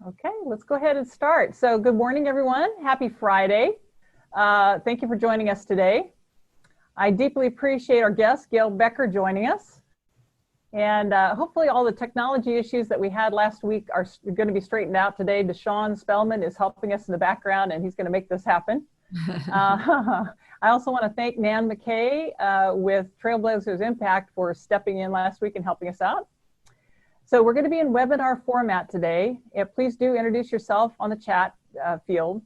Okay, let's go ahead and start. So good morning, everyone. Happy Friday. Thank you for joining us today. I deeply appreciate our guest, Gail Becker, joining us. And hopefully all the technology issues that we had last week are going to be straightened out today. Deshaun Spellman is helping us in the background, and he's going to make this happen. I also want to thank Nan McKay with Trailblazers Impact for stepping in last week and helping us out. So we're going to be in webinar format today. Please do introduce yourself on the chat field.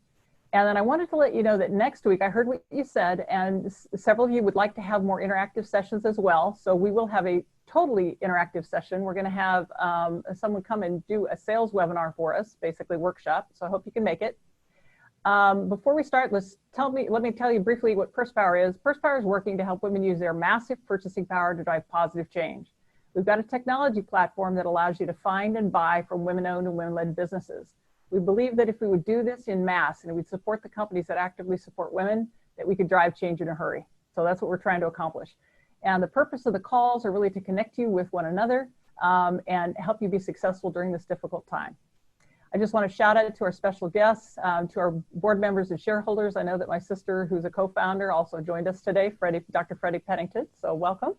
And then I wanted to let you know that next week, I heard what you said, and several of you would like to have more interactive sessions as well. So we will have a totally interactive session. We're going to have someone come and do a sales webinar for us, basically workshop. So I hope you can make it. Before we start, let me tell you briefly what Purse Power is. Purse Power is working to help women use their massive purchasing power to drive positive change. We've got a technology platform that allows you to find and buy from women-owned and women-led businesses. We believe that if we would do this in mass and we'd support the companies that actively support women, that we could drive change in a hurry. So that's what we're trying to accomplish. And the purpose of the calls are really to connect you with one another and help you be successful during this difficult time. I just want to shout out to our special guests, to our board members and shareholders. I know that my sister, who's a co-founder, also joined us today, Dr. Freddie Pennington, so welcome.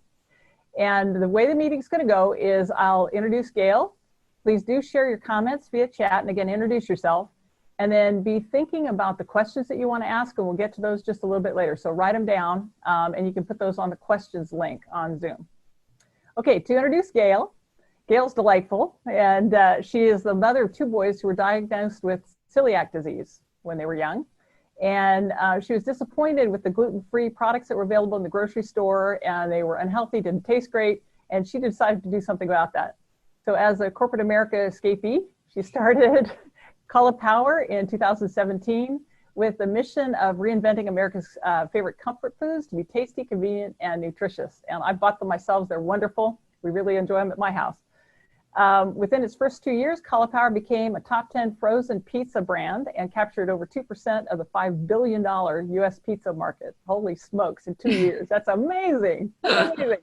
And the way the meeting's going to go is I'll introduce Gail. Please do share your comments via chat, and again, introduce yourself, and then be thinking about the questions that you want to ask, and we'll get to those just a little bit later. So write them down, and you can put those on the questions link on Zoom. Okay, to introduce Gail. Gail's delightful, and she is the mother of two boys who were diagnosed with celiac disease when they were young. And she was disappointed with the gluten-free products that were available in the grocery store, and they were unhealthy, didn't taste great, and she decided to do something about that. So as a corporate America escapee, she started CAULIPOWER in 2017 with the mission of reinventing America's favorite comfort foods to be tasty, convenient, and nutritious. And I bought them myself. They're wonderful. We really enjoy them at my house. Within its first 2 years, CAULIPOWER became a top 10 frozen pizza brand and captured over 2% of the $5 billion US pizza market. Holy smokes, in 2 years. That's amazing. That's amazing.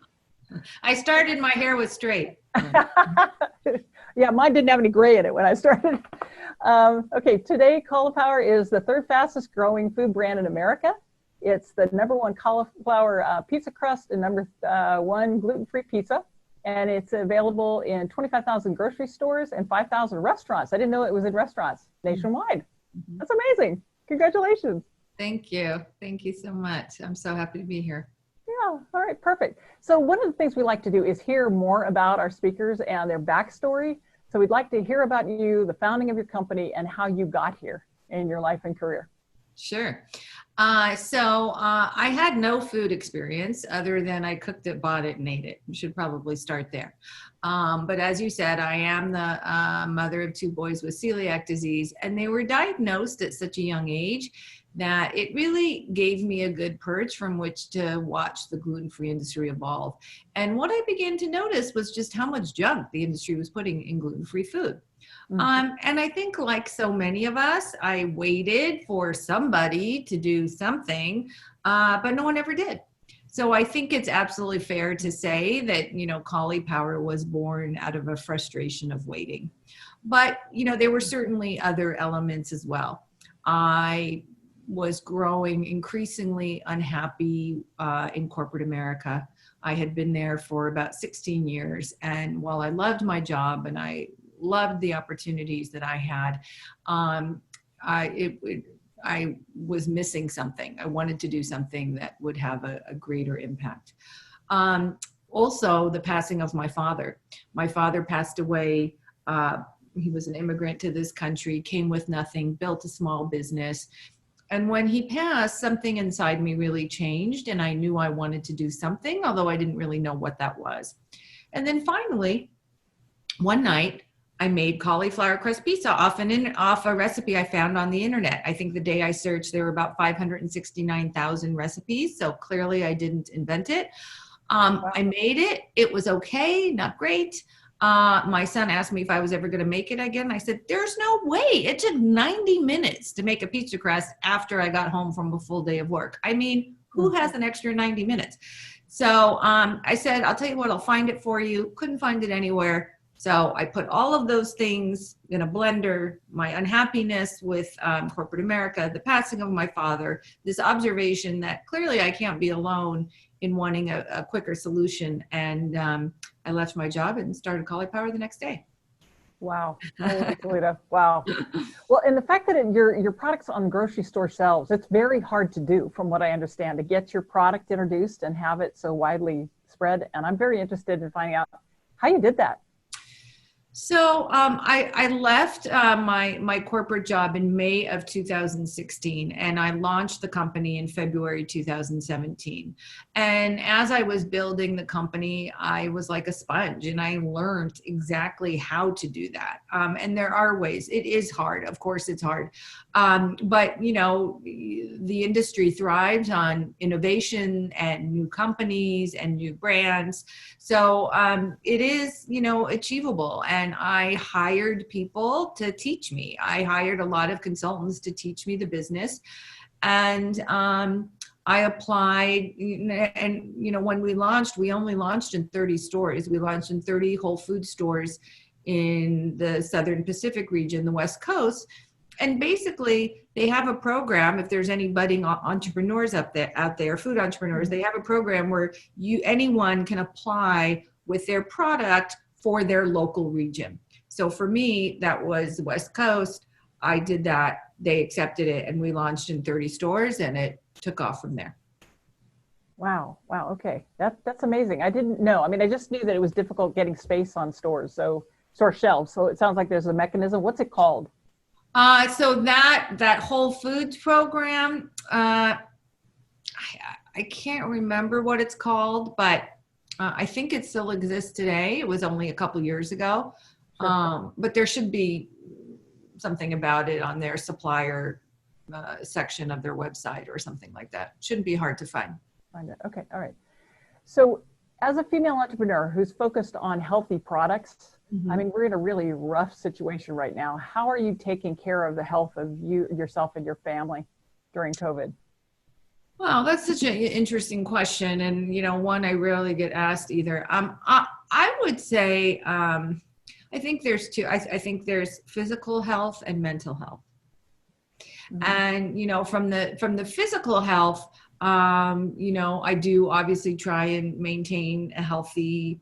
I started, my hair was straight. Yeah, mine didn't have any gray in it when I started. Okay, today CAULIPOWER is the third fastest growing food brand in America. It's the #1 cauliflower pizza crust and #1 gluten-free pizza. And it's available in 25,000 grocery stores and 5,000 restaurants. I didn't know it was in restaurants nationwide. Mm-hmm. That's amazing. Congratulations. Thank you. Thank you so much. I'm so happy to be here. Yeah, all right, perfect. So one of the things we like to do is hear more about our speakers and their backstory. So we'd like to hear about you, the founding of your company, and how you got here in your life and career. Sure. I had no food experience other than I cooked it, bought it, and ate it. You should probably start there. But as you said, I am the mother of two boys with celiac disease, and they were diagnosed at such a young age that it really gave me a good perch from which to watch the gluten-free industry evolve. And what I began to notice was just how much junk the industry was putting in gluten-free food. And I think, like so many of us, I waited for somebody to do something, but no one ever did. So I think it's absolutely fair to say that, CAULIPOWER was born out of a frustration of waiting. But, there were certainly other elements as well. I was growing increasingly unhappy in corporate America. I had been there for about 16 years. And while I loved my job and I loved the opportunities that I had, I was missing something. I wanted to do something that would have a greater impact. Also, the passing of my father. My father passed away. He was an immigrant to this country, came with nothing, built a small business. And when he passed, something inside me really changed, and I knew I wanted to do something, although I didn't really know what that was. And then finally, one night, I made cauliflower crust pizza off a recipe I found on the internet. I think the day I searched, there were about 569,000 recipes. So clearly I didn't invent it. I made it. It was okay, not great. My son asked me if I was ever going to make it again. I said, there's no way. It took 90 minutes to make a pizza crust after I got home from a full day of work. I mean, who has an extra 90 minutes? So I said, I'll tell you what, I'll find it for you. Couldn't find it anywhere. So I put all of those things in a blender, my unhappiness with corporate America, the passing of my father, this observation that clearly I can't be alone in wanting a quicker solution. And I left my job and started CAULIPOWER the next day. Wow. Holy Toledo. Wow. Well, and the fact that your product's on grocery store shelves, it's very hard to do, from what I understand, to get your product introduced and have it so widely spread. And I'm very interested in finding out how you did that. So I left my corporate job in May of 2016, and I launched the company in February 2017. And as I was building the company, I was like a sponge, and I learned exactly how to do that. And there are ways. It is hard. Of course, it's hard. But, you know, the industry thrives on innovation and new companies and new brands. So it is, you know, achievable. And I hired people to teach me. I hired a lot of consultants to teach me the business. And I applied, and, you know, when we launched, we only launched in 30 stores. We launched in 30 Whole Food stores in the Southern Pacific region, the West Coast. And basically, they have a program. If there's any budding entrepreneurs out there, food entrepreneurs, they have a program where anyone can apply with their product for their local region. So for me, that was the West Coast. I did that. They accepted it, and we launched in 30 stores, and it took off from there. Wow. Wow. Okay. That's amazing. I didn't know. I mean, I just knew that it was difficult getting space on stores, so store shelves. So it sounds like there's a mechanism. What's it called? So that Whole Foods program, I can't remember what it's called, but I think it still exists today. It was only a couple years ago, but there should be something about it on their supplier section of their website or something like that. Shouldn't be hard to find. Find it. Okay. All right. So as a female entrepreneur who's focused on healthy products, I mean, we're in a really rough situation right now. How are you taking care of the health of yourself and your family during COVID? Well, that's such an interesting question. And, you know, one I rarely get asked either. I would say, I think there's two. I think there's physical health and mental health. And, you know, from the physical health, you know, I do obviously try and maintain a healthy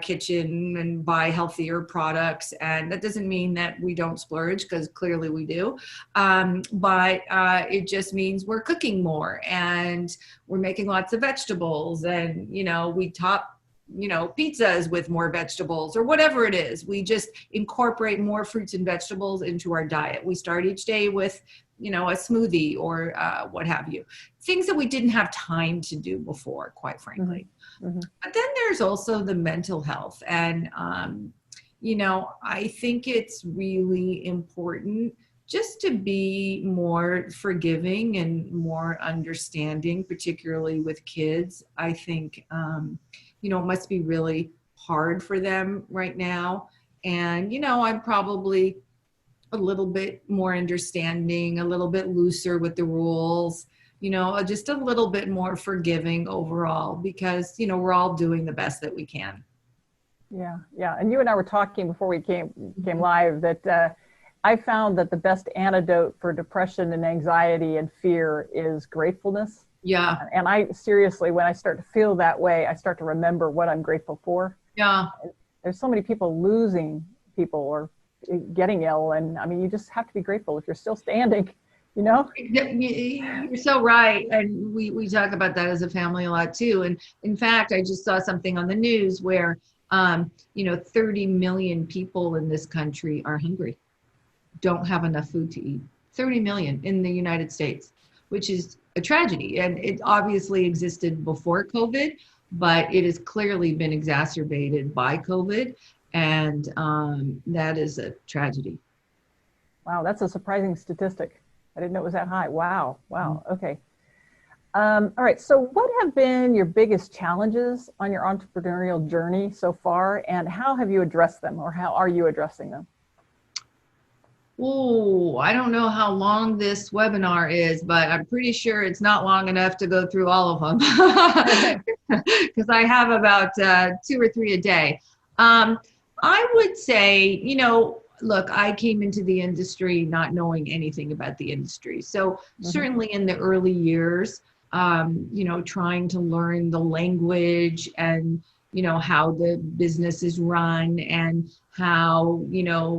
kitchen and buy healthier products. And that doesn't mean that we don't splurge, because clearly we do. But it just means we're cooking more, and we're making lots of vegetables, and, you know, we top, you know, pizzas with more vegetables, or whatever it is. We just incorporate more fruits and vegetables into our diet. We start each day with, you know, a smoothie or what have you. Things that we didn't have time to do before, quite frankly. But then there's also the mental health. And, you know, I think it's really important just to be more forgiving and more understanding, particularly with kids. I think, you know, it must be really hard for them right now. And, you know, I'm probably a little bit more understanding, a little bit looser with the rules, you know, just a little bit more forgiving overall, because, you know, we're all doing the best that we can. Yeah. Yeah. And you and I were talking before we came live that I found that the best antidote for depression and anxiety and fear is gratefulness. Yeah. And I seriously, when I start to feel that way, I start to remember what I'm grateful for. Yeah. There's so many people losing people or getting ill. And I mean, you just have to be grateful if you're still standing, you know? You're so right. And we talk about that as a family a lot too. And in fact, I just saw something on the news where, you know, 30 million people in this country are hungry, don't have enough food to eat. 30 million in the United States, which is a tragedy. And it obviously existed before COVID, but it has clearly been exacerbated by COVID. And that is a tragedy. Wow, that's a surprising statistic. I didn't know it was that high. Wow, wow, okay. All right, so what have been your biggest challenges on your entrepreneurial journey so far, and how have you addressed them, or how are you addressing them? Oh, I don't know how long this webinar is, but I'm pretty sure it's not long enough to go through all of them, because I have about 2 or 3 a day. I would say, look, I came into the industry not knowing anything about the industry. So certainly in the early years, trying to learn the language and, how the business is run and how,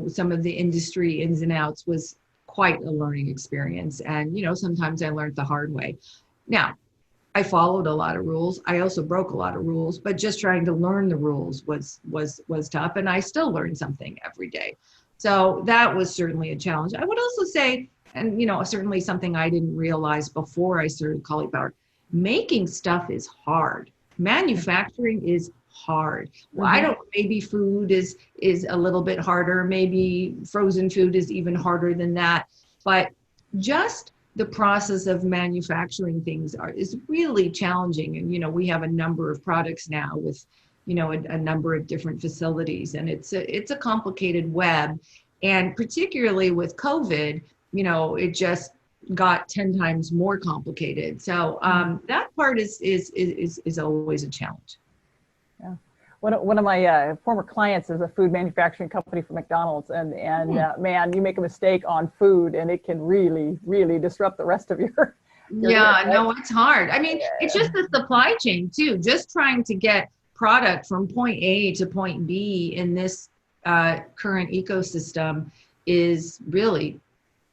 some of the industry ins and outs was quite a learning experience. And, sometimes I learned the hard way. Now, I followed a lot of rules. I also broke a lot of rules, but just trying to learn the rules was tough. And I still learn something every day. So that was certainly a challenge. I would also say, and certainly something I didn't realize before I started CAULIPOWER, making stuff is hard. Manufacturing is hard. Well, I don't, maybe food is a little bit harder. Maybe frozen food is even harder than that. But just the process of manufacturing things is really challenging. And, we have a number of products now with, a number of different facilities, and it's a complicated web. And particularly with COVID, it just got 10 times more complicated. So that part is always a challenge. Yeah. One of my former clients is a food manufacturing company for McDonald's, and man, you make a mistake on food and it can really, really disrupt the rest of your yeah, no, it's hard. I mean, it's just the supply chain too, just trying to get product from point A to point B in this current ecosystem is really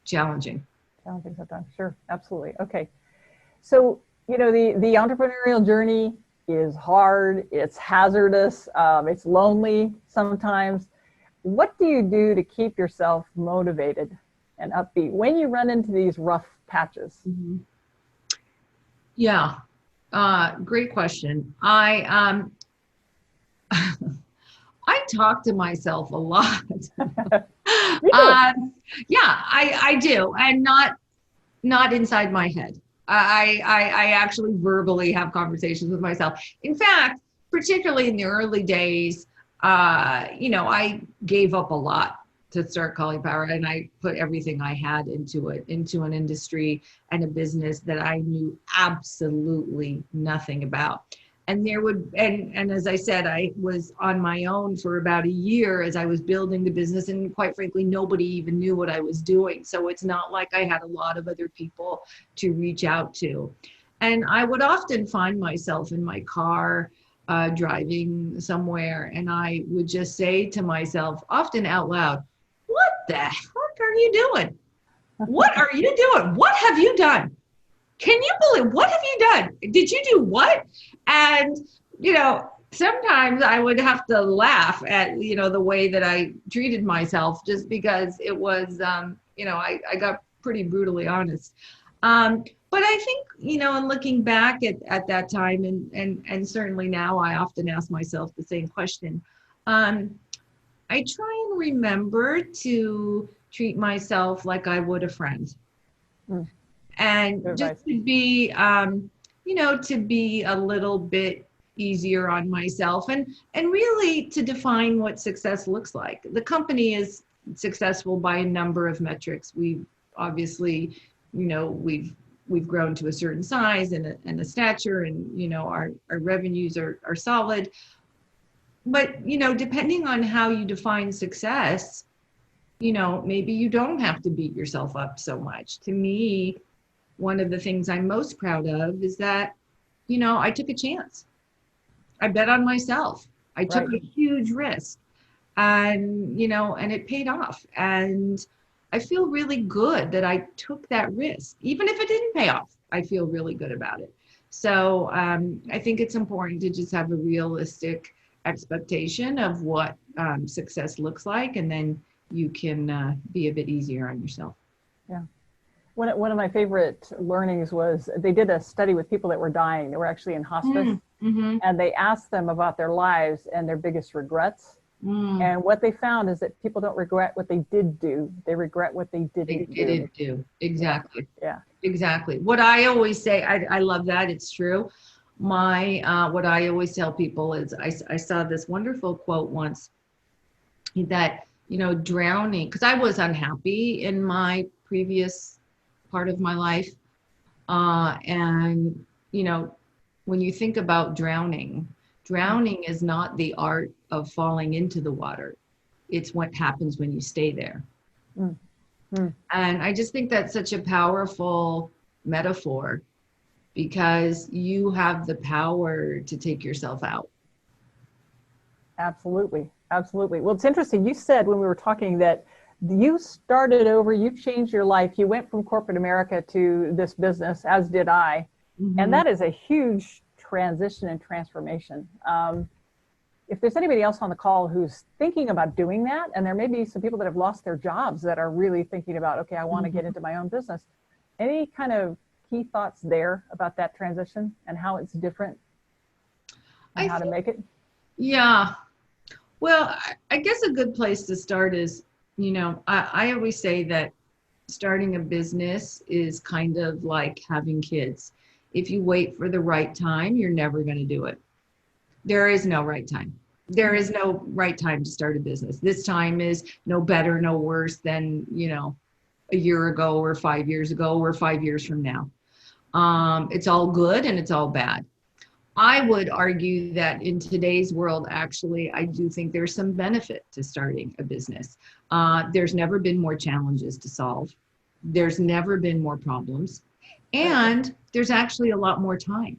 challenging. Challenging sometimes, sure, absolutely. Okay, so the entrepreneurial journey is hard, it's hazardous, it's lonely sometimes. What do you do to keep yourself motivated and upbeat when you run into these rough patches? Yeah, great question. I talk to myself a lot. Yeah, I do, and not inside my head. I actually verbally have conversations with myself. In fact, particularly in the early days, I gave up a lot to start CAULIPOWER, and I put everything I had into an industry and a business that I knew absolutely nothing about. And and as I said, I was on my own for about a year as I was building the business, and quite frankly, nobody even knew what I was doing. So it's not like I had a lot of other people to reach out to. And I would often find myself in my car driving somewhere, and I would just say to myself, often out loud, "What the heck are you doing? What are you doing? What have you done? Can you believe, what have you done? Did you do what?" And, sometimes I would have to laugh at, the way that I treated myself, just because it was, I got pretty brutally honest. But I think, in looking back at that time, and certainly now, I often ask myself the same question. I try and remember to treat myself like I would a friend. And Good just advice. to be, to be a little bit easier on myself, and really to define what success looks like. The company is successful by a number of metrics. We've obviously, we've grown to a certain size and a stature, and, our revenues are solid. But, depending on how you define success, maybe you don't have to beat yourself up so much. To me, one of the things I'm most proud of is that, I took a chance. I bet on myself. I took a huge risk, and, and it paid off. And I feel really good that I took that risk. Even if it didn't pay off, I feel really good about it. So I think it's important to just have a realistic expectation of what success looks like, and then you can be a bit easier on yourself. Yeah. One of my favorite learnings was they did a study with people that were dying. They were actually in hospice, and they asked them about their lives and their biggest regrets. And what they found is that people don't regret what they did do. They regret what they didn't do. Exactly. Yeah. Exactly. What I always say, I love that. It's true. What I always tell people is I saw this wonderful quote once that, drowning, because I was unhappy in my previous part of my life. And, when you think about drowning is not the art of falling into the water. It's what happens when you stay there. Mm. Mm. And I just think that's such a powerful metaphor, because you have the power to take yourself out. Absolutely. Absolutely. Well, it's interesting. You said when we were talking that you started over, you changed your life. You went from corporate America to this business, as did I. And that is a huge transition and transformation. If there's anybody else on the call who's thinking about doing that, and there may be some people that have lost their jobs that are really thinking about, okay, I want to get into my own business. Any kind of key thoughts there about that transition and how it's different and how to make it? Yeah. Well, I guess a good place to start is, I always say that starting a business is kind of like having kids. If you wait for the right time, you're never going to do it. There is no right time. There is no right time to start a business. This time is no better, no worse than, a year ago or 5 years ago or 5 years from now. It's all good and it's all bad. I would argue that in today's world, actually, I do think there's some benefit to starting a business. There's never been more challenges to solve. There's never been more problems. And there's actually a lot more time.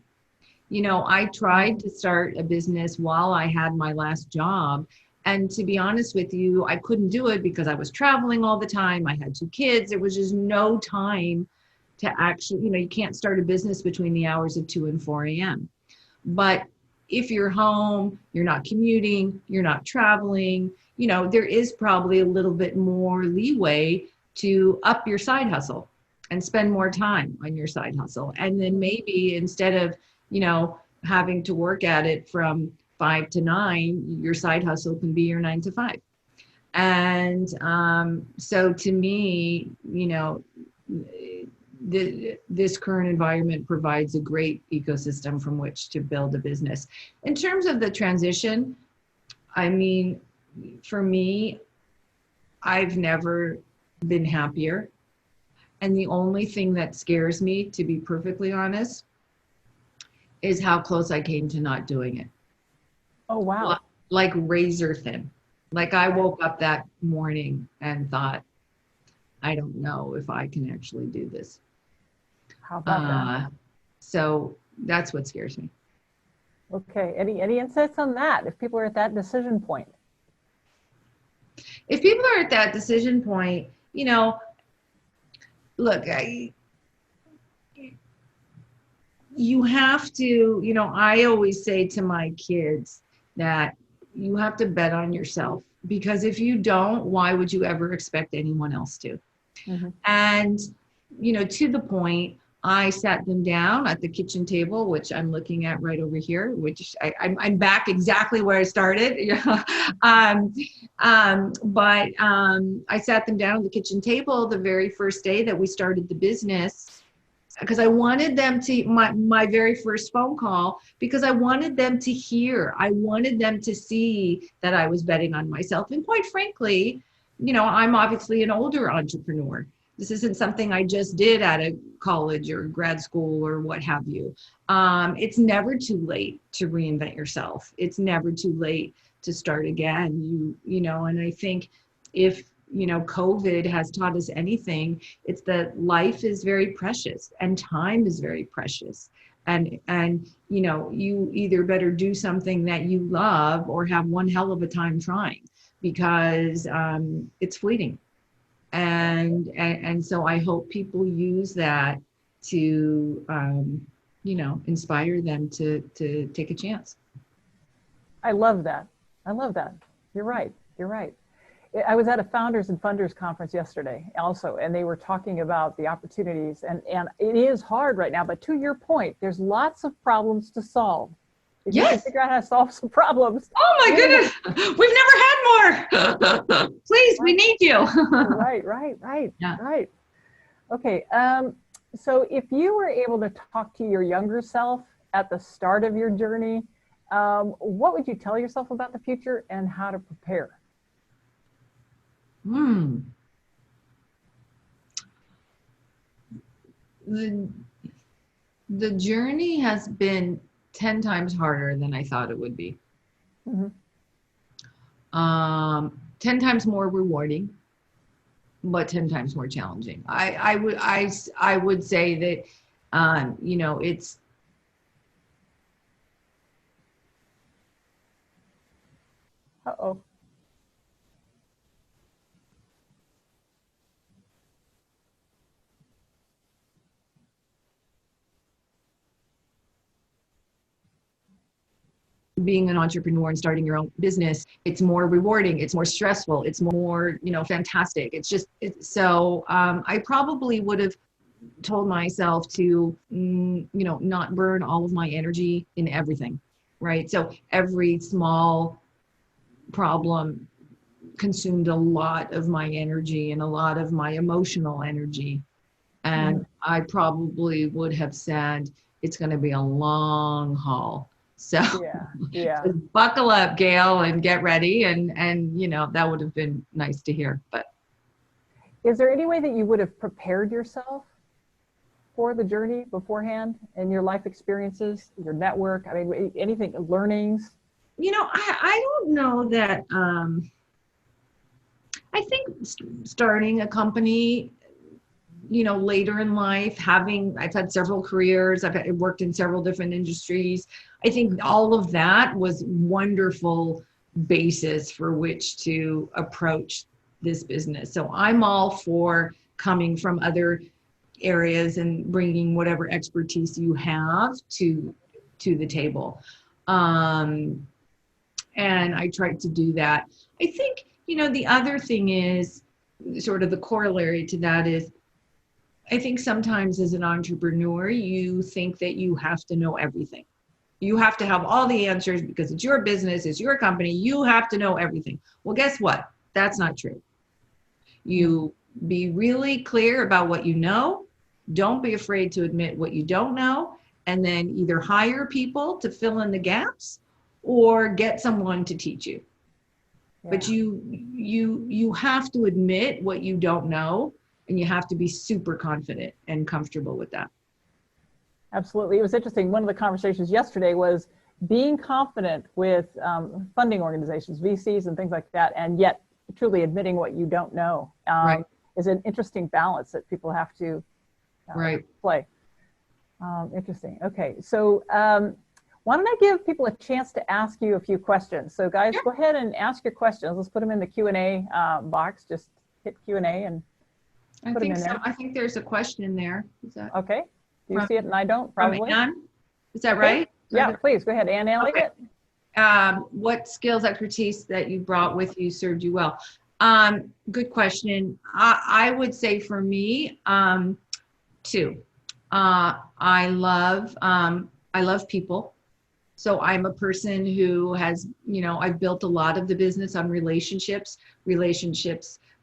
I tried to start a business while I had my last job. And to be honest with you, I couldn't do it because I was traveling all the time. I had 2 kids. There was just no time to actually, you can't start a business between the hours of 2 and 4 a.m. But if you're home, you're not commuting, you're not traveling, there is probably a little bit more leeway to up your side hustle and spend more time on your side hustle. And then maybe instead of, having to work at it from 5 to 9, your side hustle can be your 9 to 5. And so to me, this current environment provides a great ecosystem from which to build a business. In terms of the transition, I mean, for me, I've never been happier. And the only thing that scares me, to be perfectly honest, is how close I came to not doing it. Oh, wow. Like razor thin. Like I woke up that morning and thought, I don't know if I can actually do this. How about that? So that's what scares me. Okay. Any insights on that? If people are at that decision point? If people are at that decision point, look, you have to, I always say to my kids that you have to bet on yourself, because if you don't, why would you ever expect anyone else to? Mm-hmm. And, to the point, I sat them down at the kitchen table, which I'm looking at right over here, which I'm back exactly where I started. But I sat them down at the kitchen table the very first day that we started the business, because I wanted them to, my very first phone call, because I wanted them to hear, I wanted them to see that I was betting on myself. And quite frankly, I'm obviously an older entrepreneur. This isn't something I just did at a college or grad school or what have you. It's never too late to reinvent yourself. It's never too late to start again. And I think if, COVID has taught us anything, it's that life is very precious and time is very precious. And you either better do something that you love or have one hell of a time trying, because it's fleeting. And so I hope people use that to, inspire them to take a chance. I love that. I love that. You're right. You're right. I was at a founders and funders conference yesterday also, and they were talking about the opportunities, and it is hard right now, but to your point, there's lots of problems to solve. If you can figure out how to solve some problems. Oh my goodness, we've never had more. Please, we need you. Right. Yeah. Right. Okay. So if you were able to talk to your younger self at the start of your journey, what would you tell yourself about the future and how to prepare? The journey has been 10 times harder than I thought it would be. Mm-hmm. 10 times more rewarding, but 10 times more challenging. I would say that, you know, it's, Uh-oh. being an entrepreneur and starting your own business, it's more rewarding, it's more stressful, it's more, you know, fantastic. It's just, so I probably would have told myself to, you know, not burn all of my energy in everything, right? So every small problem consumed a lot of my energy and a lot of my emotional energy. And I probably would have said, it's going to be a long haul. So Yeah, yeah. just buckle up, Gail, and get ready. And, you know, that would have been nice to hear. But Is there any way that you would have prepared yourself for the journey beforehand and your life experiences, your network? I mean, anything, learnings? you know, I don't know that, I think starting a company, you know, later in life, I've had several careers, I've worked in several different industries. I think all of that was wonderful basis for which to approach this business. So I'm all for coming from other areas and bringing whatever expertise you have to the table. Um, and I tried to do that. I think, you know, the other thing is sort of the corollary to that is, I think sometimes as an entrepreneur, you think that you have to know everything. You have to have all the answers because it's your business, it's your company. You have to know everything. Well, guess what? That's not true. You be really clear about what you know. Don't be afraid to admit what you don't know, and then either hire people to fill in the gaps or get someone to teach you. Yeah. But you have to admit what you don't know, and you have to be super confident and comfortable with that. Absolutely. It was interesting. One of the conversations yesterday was being confident with funding organizations, VCs and things like that, and yet truly admitting what you don't know Right. is an interesting balance that people have to Right. play. Interesting. Okay. So why don't I give people a chance to ask you a few questions? So guys, Sure. go ahead and ask your questions. Let's put them in the Q&A box. Just hit Q&A and I put them think in so. there. I think there's a question there. Is that Okay. Do you from, see it and I don't? from Probably. Ann? Is that Okay. right? Yeah, please go ahead. Ann Elliott. Okay. What skills, expertise that you brought with you served you well? Good question. I would say for me, two. I love people. So I'm a person who has, you know, I've built a lot of the business on relationships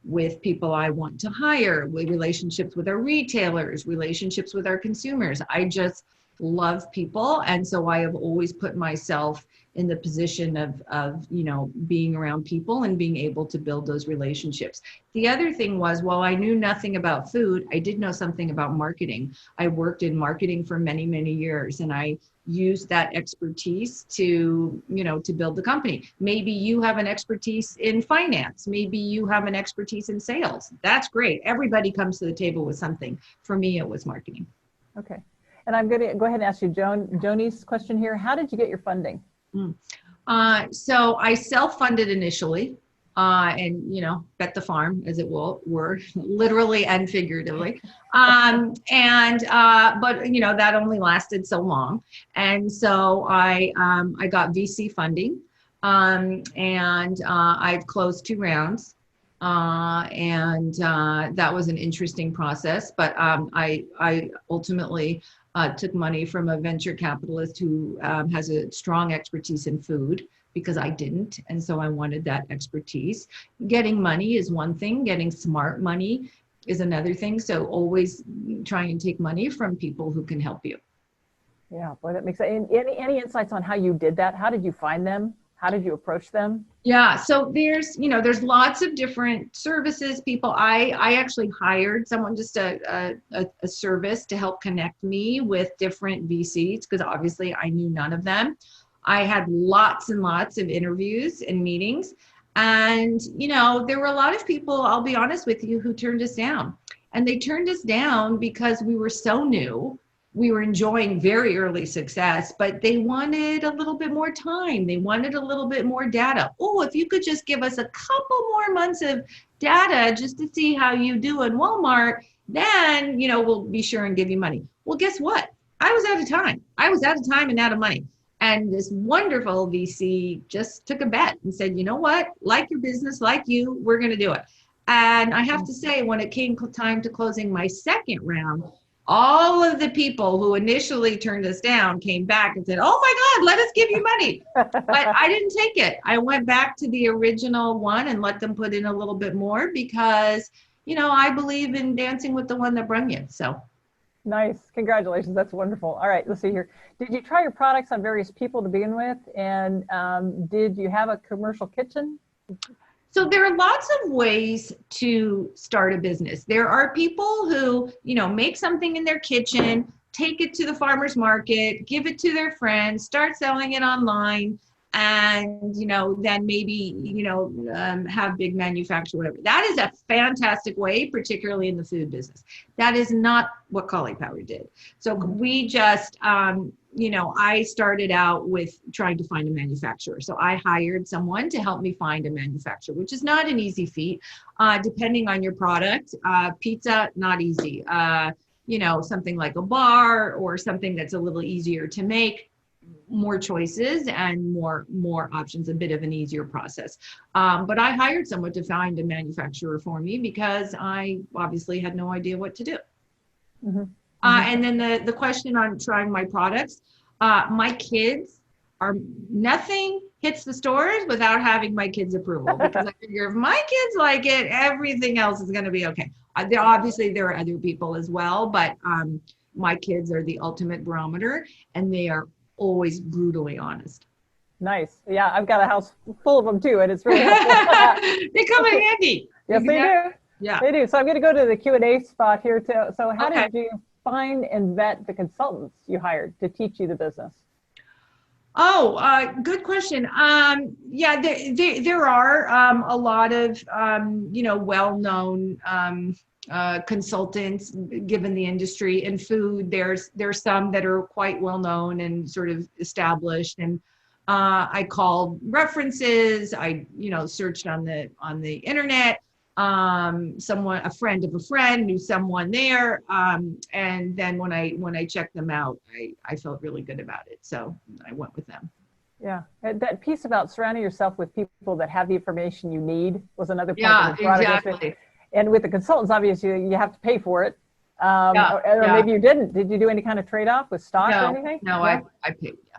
with people I want to hire, with relationships with our retailers, relationships with our consumers. I just love people. And so I have always put myself in the position of, you know, being around people and being able to build those relationships. The other thing was, while I knew nothing about food, I did know something about marketing. I worked in marketing for many, many years, and I used that expertise to, you know, to build the company. Maybe you have an expertise in finance. Maybe you have an expertise in sales. That's great. Everybody comes to the table with something. For me, it was marketing. Okay. And I'm going to go ahead and ask you Joni's question here. How did you get your funding? So I self-funded initially, and, you know, bet the farm, as it were, literally and figuratively. But, you know, that only lasted so long. And so I got VC funding, and I've closed 2 rounds. That was an interesting process, but I ultimately took money from a venture capitalist who has a strong expertise in food, because I didn't. And so I wanted that expertise. Getting money is one thing, getting smart money is another thing. So always try and take money from people who can help you. Yeah, boy, that makes sense. Any insights on how you did that? How did you find them? How did you approach them? Yeah, so there's lots of different services, people. I actually hired someone, just a service to help connect me with different VCs, because obviously I knew none of them. I had lots and lots of interviews and meetings. And, there were a lot of people, I'll be honest with you, who turned us down. And they turned us down because we were so new. We were enjoying very early success, but they wanted a little bit more time. They wanted a little bit more data. Oh, if you could just give us a couple more months of data just to see how you do in Walmart, then, we'll be sure and give you money. Well, guess what? I was out of time. I was out of time and out of money. And this wonderful VC just took a bet and said, you know what? Like your business, like you, we're going to do it. And I have to say, when it came time to closing my second round, all of the people who initially turned us down came back and said, oh my God, let us give you money. But I didn't take it. I went back to the original one and let them put in a little bit more because, I believe in dancing with the one that brung you. So. Nice. Congratulations. That's wonderful. All right, let's see here. Did you try your products on various people to begin with? And did you have a commercial kitchen? So there are lots of ways to start a business. There are people who, make something in their kitchen, take it to the farmer's market, give it to their friends, start selling it online, and, then maybe, have big manufacture, whatever. That is a fantastic way, particularly in the food business. That is not what CAULIPOWER did. So we just, I started out with trying to find a manufacturer. So I hired someone to help me find a manufacturer, which is not an easy feat, depending on your product. Pizza, not easy. Something like a bar or something that's a little easier to make, more choices and more options, a bit of an easier process. But I hired someone to find a manufacturer for me because I obviously had no idea what to do. Mm-hmm. And then the question on trying my products, my kids nothing hits the stores without having my kids' approval, because I figure if my kids like it, everything else is going to be okay. Obviously, there are other people as well, but my kids are the ultimate barometer, and they are always brutally honest. Nice. Yeah, I've got a house full of them too, and it's really helpful. They come in handy. Yes, exactly. They do. Yeah, they do. So I'm going to go to the Q&A spot here too. So how did you find and vet the consultants you hired to teach you the business? Oh, good question. Yeah, there are a lot of well-known consultants given the industry. In food, there's some that are quite well known and sort of established, and I called references. I searched on the internet. A friend of a friend knew someone there, and then when I checked them out, I felt really good about it, so I went with them. Yeah, that piece about surrounding yourself with people that have the information you need was another point. Yeah, exactly. And with the consultants, obviously, you have to pay for it. Or maybe you didn't. Did you do any kind of trade-off with stock or anything? No, I paid, yeah.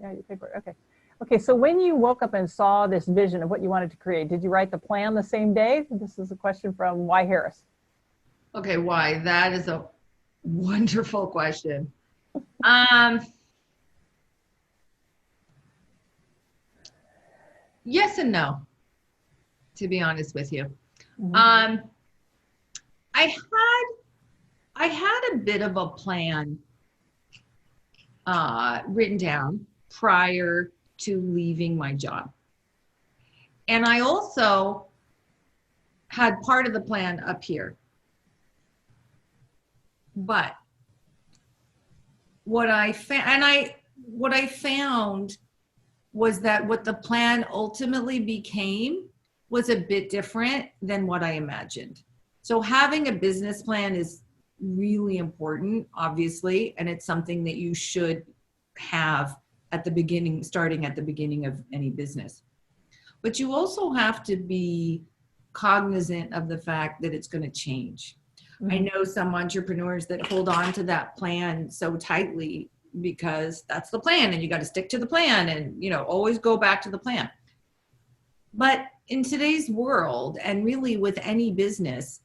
Yeah, you paid for it, okay. Okay, so when you woke up and saw this vision of what you wanted to create, did you write the plan the same day? This is a question from Y. Harris. Okay, why? That is a wonderful question. Yes and no, to be honest with you. Mm-hmm. I had a bit of a plan written down prior to leaving my job. And I also had part of the plan up here. But what I found was that what the plan ultimately became was a bit different than what I imagined. So having a business plan is really important, obviously, and it's something that you should have at the beginning, starting at the beginning of any business. But you also have to be cognizant of the fact that it's going to change. Mm-hmm. I know some entrepreneurs that hold on to that plan so tightly because that's the plan and you got to stick to the plan and, always go back to the plan. But in today's world, and really with any business,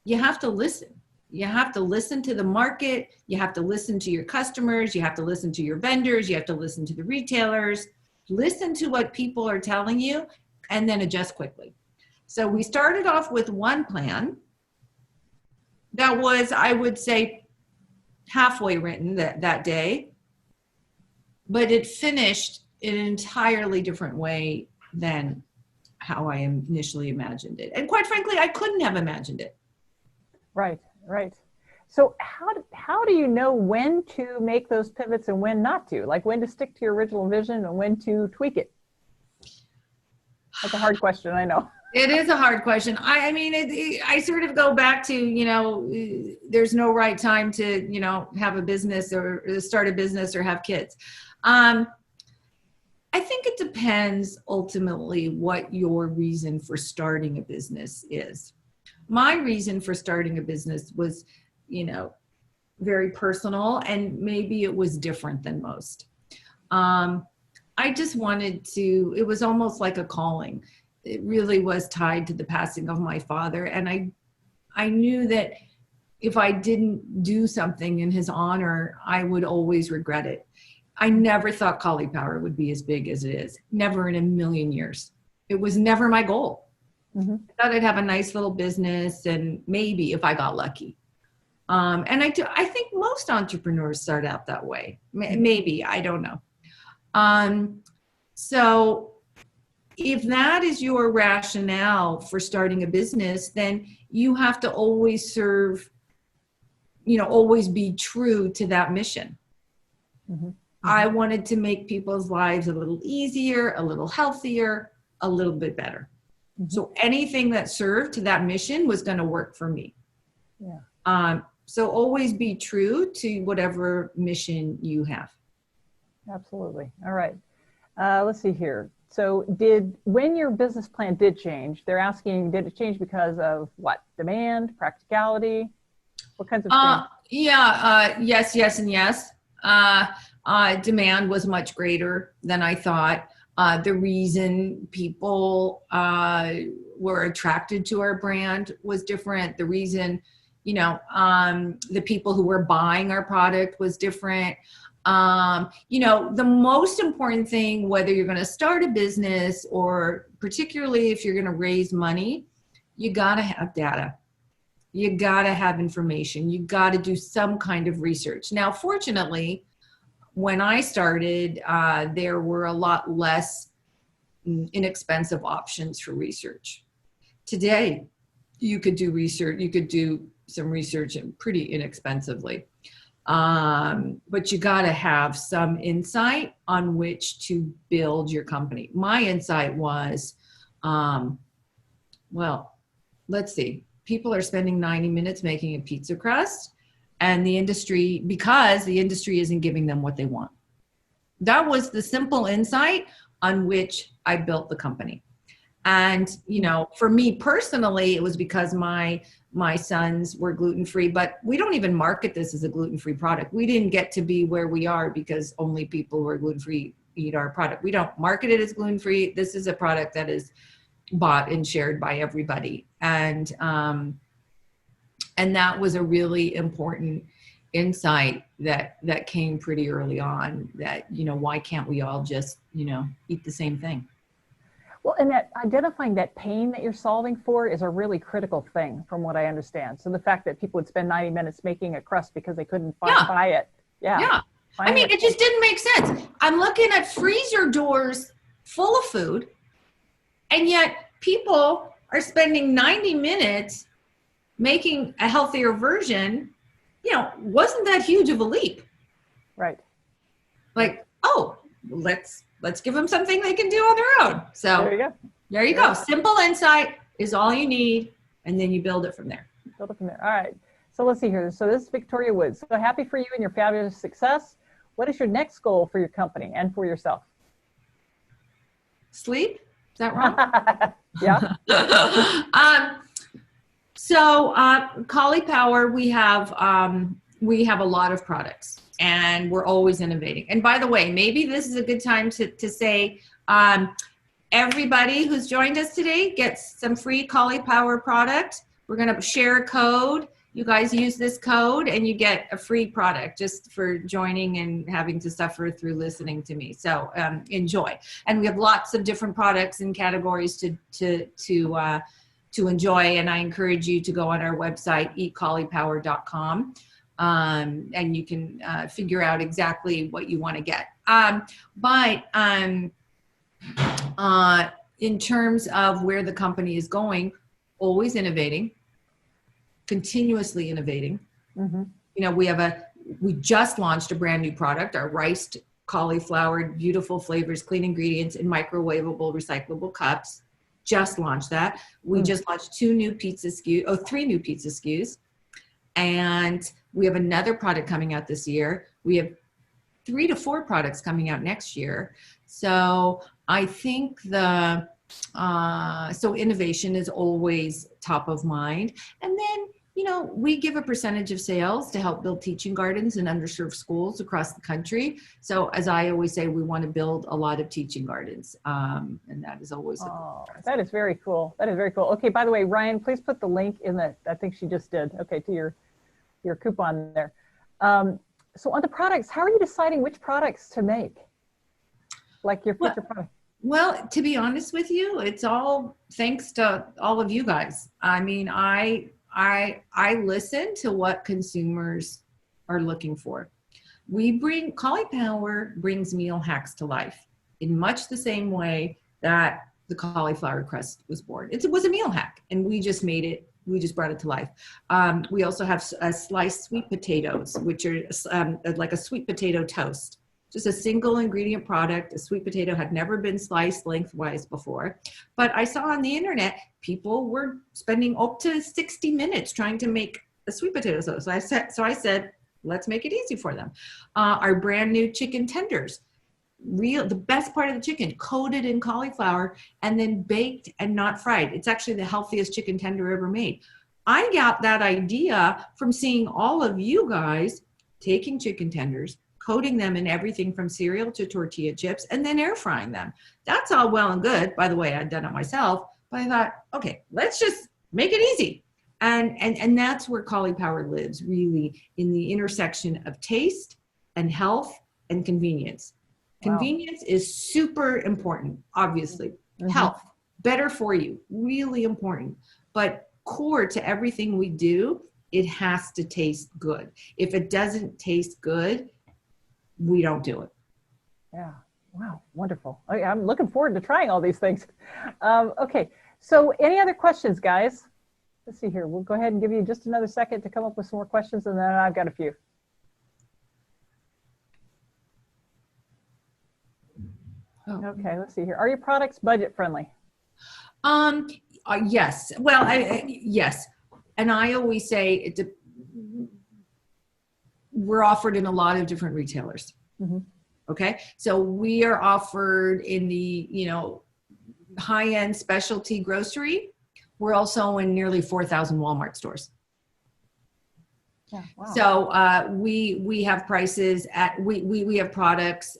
you have to listen. You have to listen to the market. You have to listen to your customers. You have to listen to your vendors. You have to listen to the retailers. Listen to what people are telling you and then adjust quickly. So we started off with one plan that was, I would say, halfway written that day, but it finished in an entirely different way than how I initially imagined it. And quite frankly, I couldn't have imagined it. Right, right. So how do you know when to make those pivots and when not to? Like when to stick to your original vision and when to tweak it? That's a hard question, I know. It is a hard question. I mean, I sort of go back to, you know, there's no right time to, you know, have a business or start a business or have kids. I think it depends ultimately what your reason for starting a business is. My reason for starting a business was, you know, very personal, and maybe it was different than most. I just wanted to, it was almost like a calling. It really was tied to the passing of my father. And I knew that if I didn't do something in his honor, I would always regret it. I never thought CAULIPOWER would be as big as it is. Never in a million years. It was never my goal. Mm-hmm. I thought I'd have a nice little business, and maybe if I got lucky. And I think most entrepreneurs start out that way. Maybe, I don't know. So if that is your rationale for starting a business, then you have to always serve, you know, always be true to that mission. Mm-hmm. I wanted to make people's lives a little easier, a little healthier, a little bit better. Mm-hmm. So anything that served to that mission was going to work for me. Yeah. So always be true to whatever mission you have. Absolutely. All right. Let's see here. So when your business plan did change, they're asking, did it change because of what? Demand, practicality? What kinds of things? Yes, and yes. Demand was much greater than I thought. The reason people were attracted to our brand was different. The reason, you know, the people who were buying our product was different. You know, the most important thing, whether you're going to start a business or particularly if you're going to raise money, you got to have data. You got to have information. You got to do some kind of research. Now, fortunately, when I started, there were a lot less inexpensive options for research. Today, you could do research. You could do some research pretty inexpensively. But you got to have some insight on which to build your company. My insight was, well, let's see, people are spending 90 minutes making a pizza crust, and because the industry isn't giving them what they want. That was the simple insight on which I built the company. And, you know, for me personally, it was because my sons were gluten-free, but we don't even market this as a gluten-free product. We didn't get to be where we are because only people who are gluten-free eat our product. We don't market it as gluten-free. This is a product that is bought and shared by everybody. And that was a really important insight that came pretty early on, that, you know, why can't we all just, you know, eat the same thing? Well, and that identifying that pain that you're solving for is a really critical thing from what I understand. So the fact that people would spend 90 minutes making a crust because they couldn't buy it. Yeah. I mean, it just didn't make sense. I'm looking at freezer doors full of food, and yet people are spending 90 minutes making a healthier version. You know, wasn't that huge of a leap? Right. Like, oh, let's give them something they can do on their own. So there you go. Simple insight is all you need, and then you build it from there. All right. So let's see here. So this is Victoria Woods. So happy for you and your fabulous success. What is your next goal for your company and for yourself? Sleep? Is that wrong? Yeah. So CAULIPOWER, we have a lot of products, and we're always innovating. And by the way, maybe this is a good time to say, everybody who's joined us today gets some free CAULIPOWER product. We're going to share a code. You guys use this code and you get a free product just for joining and having to suffer through listening to me. So enjoy. And we have lots of different products and categories to enjoy. And I encourage you to go on our website, eatcaulipower.com. And you can figure out exactly what you want to get. in terms of where the company is going, always innovating, continuously innovating. Mm-hmm. You know, we just launched a brand new product, our riced cauliflower, beautiful flavors, clean ingredients in microwavable, recyclable cups. Just launched that. We just launched three new pizza SKUs. And we have another product coming out this year. We have 3 to 4 products coming out next year. So I think so innovation is always top of mind. And then, you know, we give a percentage of sales to help build teaching gardens in underserved schools across the country. So as I always say, we want to build a lot of teaching gardens. And that is always a goal. That is very cool. That is very cool. Okay, by the way, Ryan, please put the link in I think she just did. Okay, to your coupon there. So on the products, how are you deciding which products to make? Like your future product? Well, to be honest with you, it's all thanks to all of you guys. I mean, I listen to what consumers are looking for. CAULIPOWER brings meal hacks to life in much the same way that the cauliflower crust was born. It was a meal hack, and we just made it. We just brought it to life. We also have sliced sweet potatoes, which are like a sweet potato toast. Just a single ingredient product. A sweet potato had never been sliced lengthwise before. But I saw on the internet, people were spending up to 60 minutes trying to make a sweet potato toast. So I said, let's make it easy for them. Our brand new chicken tenders. The best part of the chicken, coated in cauliflower and then baked and not fried. It's actually the healthiest chicken tender ever made. I got that idea from seeing all of you guys taking chicken tenders, coating them in everything from cereal to tortilla chips, and then air frying them. That's all well and good. By the way, I'd done it myself, but I thought, okay, let's just make it easy. And that's where CAULIPOWER lives, really, in the intersection of taste and health and convenience. Wow. Convenience is super important, obviously. Mm-hmm. Health, better for you, really important. But core to everything we do, it has to taste good. If it doesn't taste good, we don't do it. Yeah. Wow. Wonderful. I'm looking forward to trying all these things. Okay. So any other questions, guys? Let's see here. We'll go ahead and give you just another second to come up with some more questions, and then I've got a few. Oh. Okay, let's see here. Are your products budget friendly? Yes. Well, yes. And I always say we're offered in a lot of different retailers. Mm-hmm. Okay. So we are offered in the, you know, high-end specialty grocery. We're also in nearly 4,000 Walmart stores. Yeah, wow. So we have prices we have products,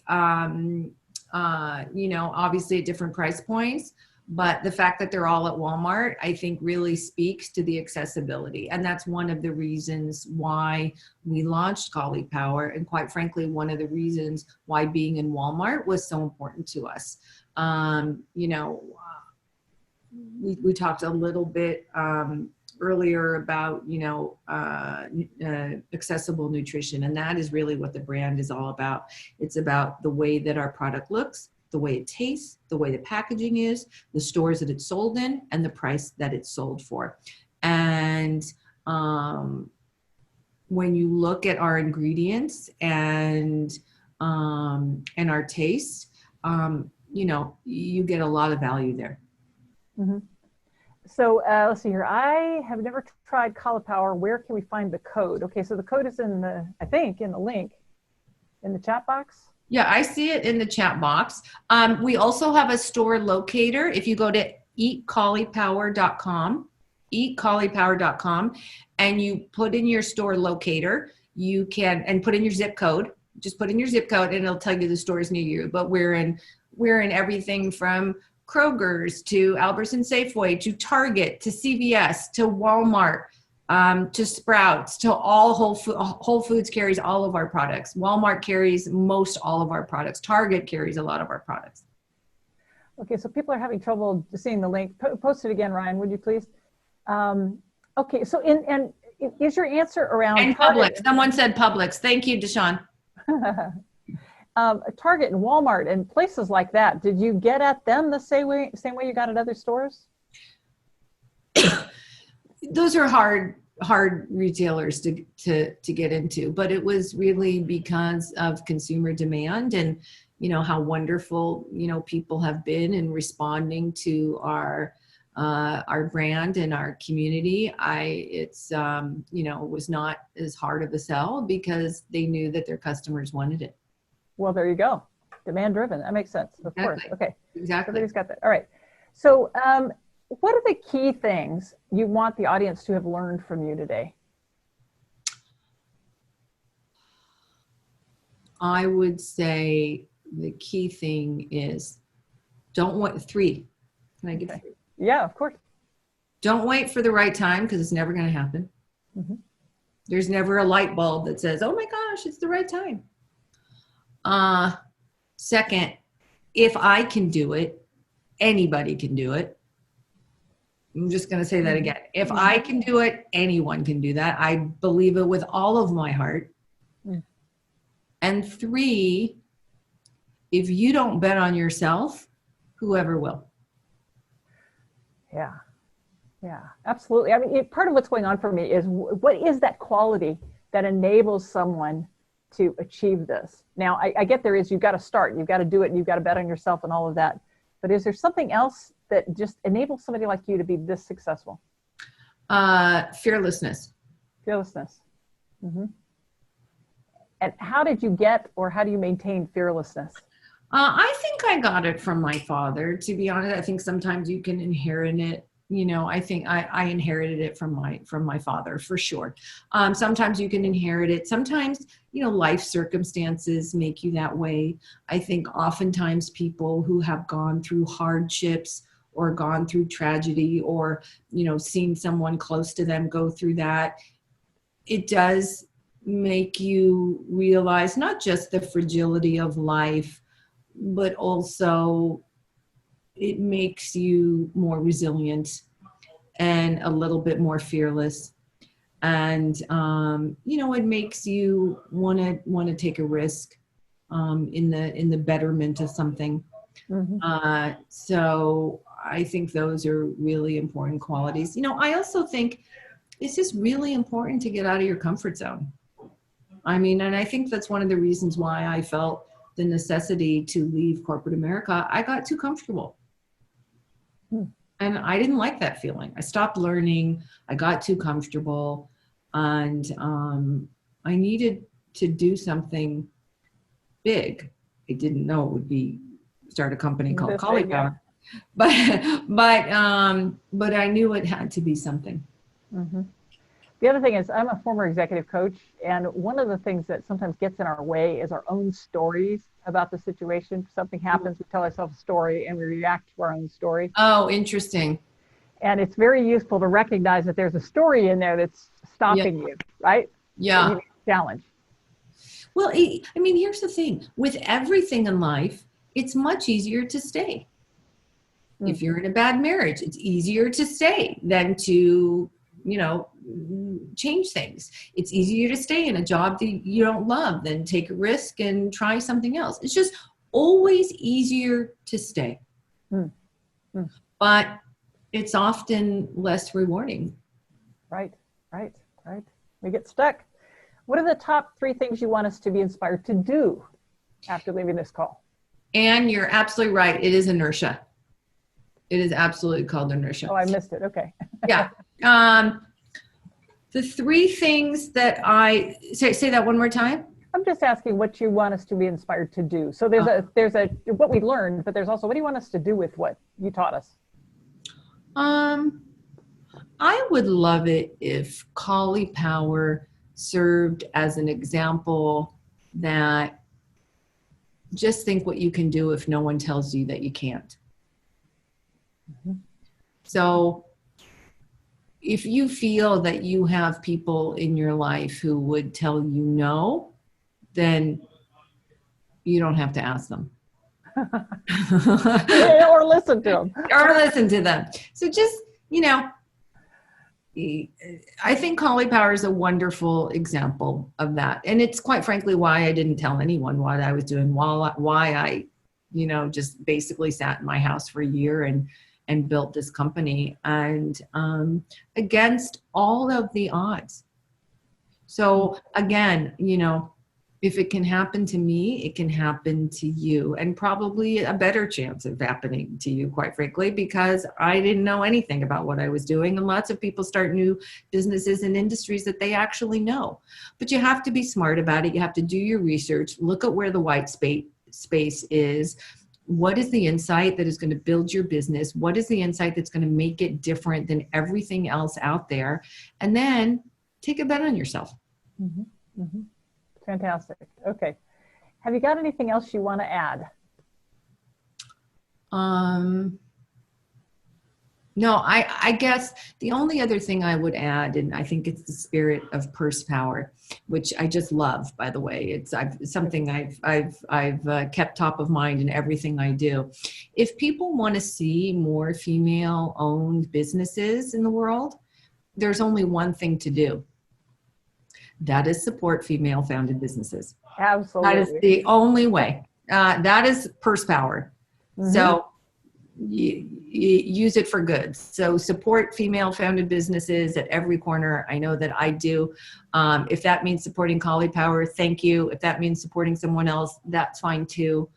you know, obviously at different price points, but the fact that they're all at Walmart, I think really speaks to the accessibility. And that's one of the reasons why we launched CAULIPOWER. And quite frankly, one of the reasons why being in Walmart was so important to us. You know, we talked a little bit earlier about, you know, accessible nutrition. And that is really what the brand is all about. It's about the way that our product looks, the way it tastes, the way the packaging is, the stores that it's sold in, and the price that it's sold for. And when you look at our ingredients and our taste, you know, you get a lot of value there. Mm-hmm. So let's see here. I have never tried CAULIPOWER. Where can we find the code? Okay, so the code is in the, I think, in the link in the chat box. Yeah, I see it in the chat box. We also have a store locator. If you go to eatcaulipower.com, and you put in your store locator, you can, and put in your zip code. Just put in your zip code and it'll tell you the stores near you. But we're in everything from Kroger's to Albertsons Safeway to Target to CVS to Walmart to Sprouts to all Whole Foods carries all of our products. Walmart carries most all of our products. Target carries a lot of our products. Okay, so people are having trouble seeing the link. Post it again, Ryan, would you please? Okay, so is your answer around and Publix? Someone said Publix. Thank you, Deshawn. Target and Walmart and places like that, did you get at them the same way you got at other stores? Those are hard retailers to get into, but it was really because of consumer demand and, how wonderful, people have been in responding to our brand and our community. It was not as hard of a sell because they knew that their customers wanted it. Well, there you go. Demand driven. That makes sense. Of course. Okay. Exactly. Everybody's got that. All right. So, what are the key things you want the audience to have learned from you today? I would say the key thing is don't wait. 3. Can I get 3? Yeah, of course. Don't wait for the right time because it's never going to happen. Mm-hmm. There's never a light bulb that says, oh my gosh, it's the right time. Second, if I can do it, anybody can do it. I'm just going to say that again. If I can do it, anyone can do that. I believe it with all of my heart. Mm. And 3, if you don't bet on yourself, whoever will. Yeah, absolutely. I mean, part of what's going on for me is what is that quality that enables someone to achieve this? Now, I get you've got to start, you've got to do it, and you've got to bet on yourself and all of that. But is there something else that just enables somebody like you to be this successful? Fearlessness. Fearlessness. Mm-hmm. And how did you get, or how do you maintain fearlessness? I think I got it from my father, to be honest. I think sometimes you can inherit it. I think I inherited it from my father for sure. Sometimes you can inherit it. Sometimes, life circumstances make you that way. I think oftentimes people who have gone through hardships or gone through tragedy or, seen someone close to them go through that, it does make you realize not just the fragility of life, but also it makes you more resilient and a little bit more fearless. And, it makes you want to take a risk in the betterment of something. Mm-hmm. So I think those are really important qualities. I also think it's just really important to get out of your comfort zone. And I think that's one of the reasons why I felt the necessity to leave corporate America. I got too comfortable. And I didn't like that feeling. I stopped learning. I got too comfortable. And I needed to do something big. I didn't know it would be start a company called CAULIPOWER. But I knew it had to be something. Mm-hmm. The other thing is I'm a former executive coach, and one of the things that sometimes gets in our way is our own stories about the situation. Something happens, we tell ourselves a story, and we react to our own story. Oh, interesting. And it's very useful to recognize that there's a story in there that's stopping you, right? Yeah. You need a challenge. Well, here's the thing. With everything in life, it's much easier to stay. Mm-hmm. If you're in a bad marriage, it's easier to stay than to change things. It's easier to stay in a job that you don't love than take a risk and try something else. It's just always easier to stay. But it's often less rewarding. Right. We get stuck. What are the top 3 things you want us to be inspired to do after leaving this call? And you're absolutely right. It is inertia. It is absolutely called inertia. Oh, I missed it. Okay. Yeah. The 3 things that I say that one more time. I'm just asking what you want us to be inspired to do. So there's a what we learned, but there's also what do you want us to do with what you taught us? I would love it if CAULIPOWER served as an example that just think what you can do if no one tells you that you can't. Mm-hmm. So if you feel that you have people in your life who would tell you no, then you don't have to ask them. Or listen to them. Or listen to them. So just, I think CAULIPOWER is a wonderful example of that. And it's quite frankly why I didn't tell anyone what I was doing, why I, just basically sat in my house for a year and built this company, and against all of the odds. So again, if it can happen to me, it can happen to you, and probably a better chance of happening to you, quite frankly, because I didn't know anything about what I was doing. And lots of people start new businesses and industries that they actually know. But you have to be smart about it. You have to do your research, look at where the white space is. What is the insight that is going to build your business? What is the insight that's going to make it different than everything else out there? And then take a bet on yourself. Mm-hmm. Mm-hmm. Fantastic. Okay. Have you got anything else you want to add? No, I guess the only other thing I would add, and I think it's the spirit of purse power, which I just love, by the way. It's something I've kept top of mind in everything I do. If people want to see more female-owned businesses in the world, there's only one thing to do. That is support female-founded businesses. Absolutely. That is the only way. That is purse power. Mm-hmm. So you use it for good. So support female-founded businesses at every corner. I know that I do. If that means supporting CAULIPOWER, thank you. If that means supporting someone else, that's fine too.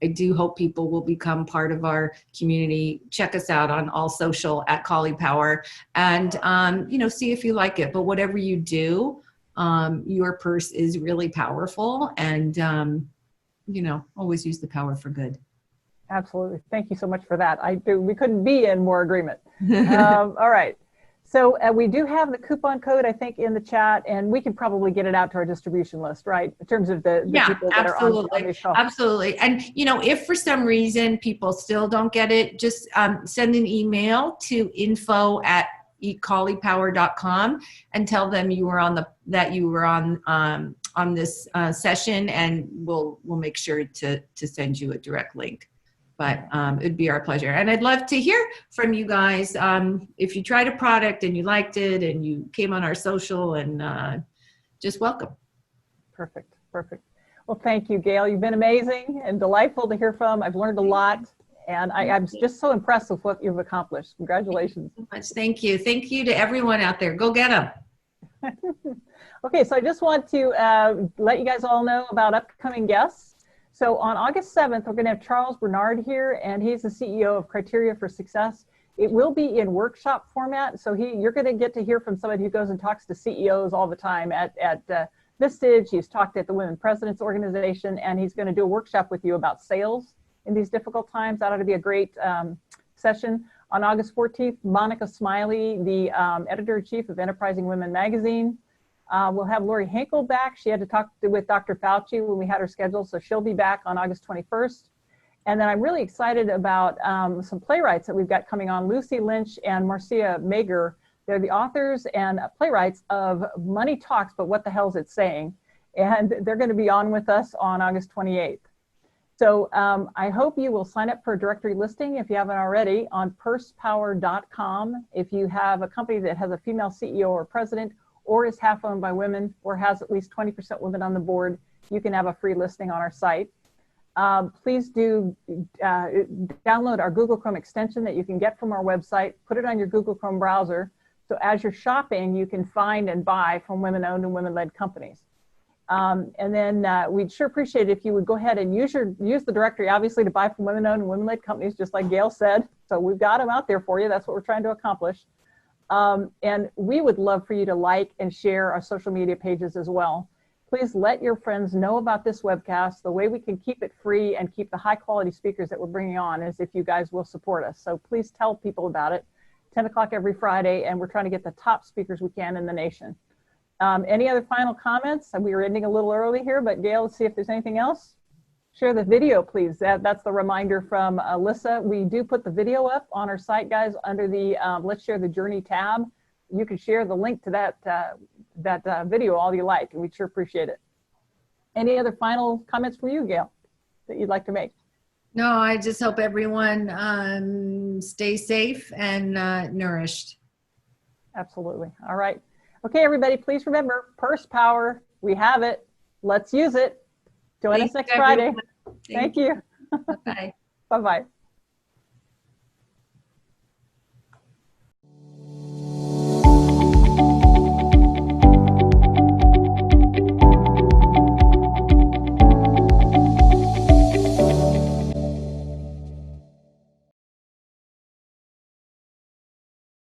I do hope people will become part of our community. Check us out on all social at CAULIPOWER, and see if you like it. But whatever you do, your purse is really powerful, and always use the power for good. Absolutely. Thank you so much for that. We couldn't be in more agreement. All right. So we do have the coupon code, I think, in the chat, and we can probably get it out to our distribution list, right? In terms of the people that are on the show. Absolutely. And, if for some reason people still don't get it, just send an email to info@caulipower.com and tell them you were on this session, and we'll make sure to send you a direct link. But it'd be our pleasure. And I'd love to hear from you guys. If you tried a product and you liked it and you came on our social, and just welcome. Perfect. Perfect. Well, thank you, Gail. You've been amazing and delightful to hear from. I've learned a lot, and I'm just so impressed with what you've accomplished. Congratulations. Thank you so much. Thank you. Thank you to everyone out there. Go get them. Okay, so I just want to let you guys all know about upcoming guests. So on August 7th, we're going to have Charles Bernard here, and he's the CEO of Criteria for Success. It will be in workshop format, so you're going to get to hear from somebody who goes and talks to CEOs all the time at Vistage. He's talked at the Women Presidents Organization, and he's going to do a workshop with you about sales in these difficult times. That ought to be a great session. On August 14th, Monica Smiley, the editor-in-chief of Enterprising Women magazine. We'll have Lori Hinkle back. She had to talk with Dr. Fauci when we had her scheduled, so she'll be back on August 21st. And then I'm really excited about some playwrights that we've got coming on. Lucy Lynch and Marcia Mager. They're the authors and playwrights of Money Talks, but What the Hell's It Saying? And they're going to be on with us on August 28th. So I hope you will sign up for a directory listing if you haven't already on pursepower.com. If you have a company that has a female CEO or president, or is half owned by women, or has at least 20% women on the board, you can have a free listing on our site. Please do download our Google Chrome extension that you can get from our website, put it on your Google Chrome browser, so as you're shopping, you can find and buy from women-owned and women-led companies. And then we'd sure appreciate it if you would go ahead and use the directory, obviously, to buy from women-owned and women-led companies, just like Gail said. So we've got them out there for you. That's what we're trying to accomplish. And we would love for you to like and share our social media pages as well. Please let your friends know about this webcast. The way we can keep it free and keep the high quality speakers that we're bringing on is if you guys will support us. So please tell people about it. 10 o'clock every Friday, and we're trying to get the top speakers we can in the nation. Any other final comments? We were ending a little early here, but Gail, let's see if there's anything else. Share the video, please. That's the reminder from Alyssa. We do put the video up on our site, guys, under the Let's Share the Journey tab. You can share the link to that video all you like, and we'd sure appreciate it. Any other final comments from you, Gail, that you'd like to make? No, I just hope everyone stay safe and nourished. Absolutely. All right. Okay, everybody, please remember, purse power. We have it. Let's use it. Join us Thanks, next everyone. Friday. Thank you. Bye-bye. Bye-bye.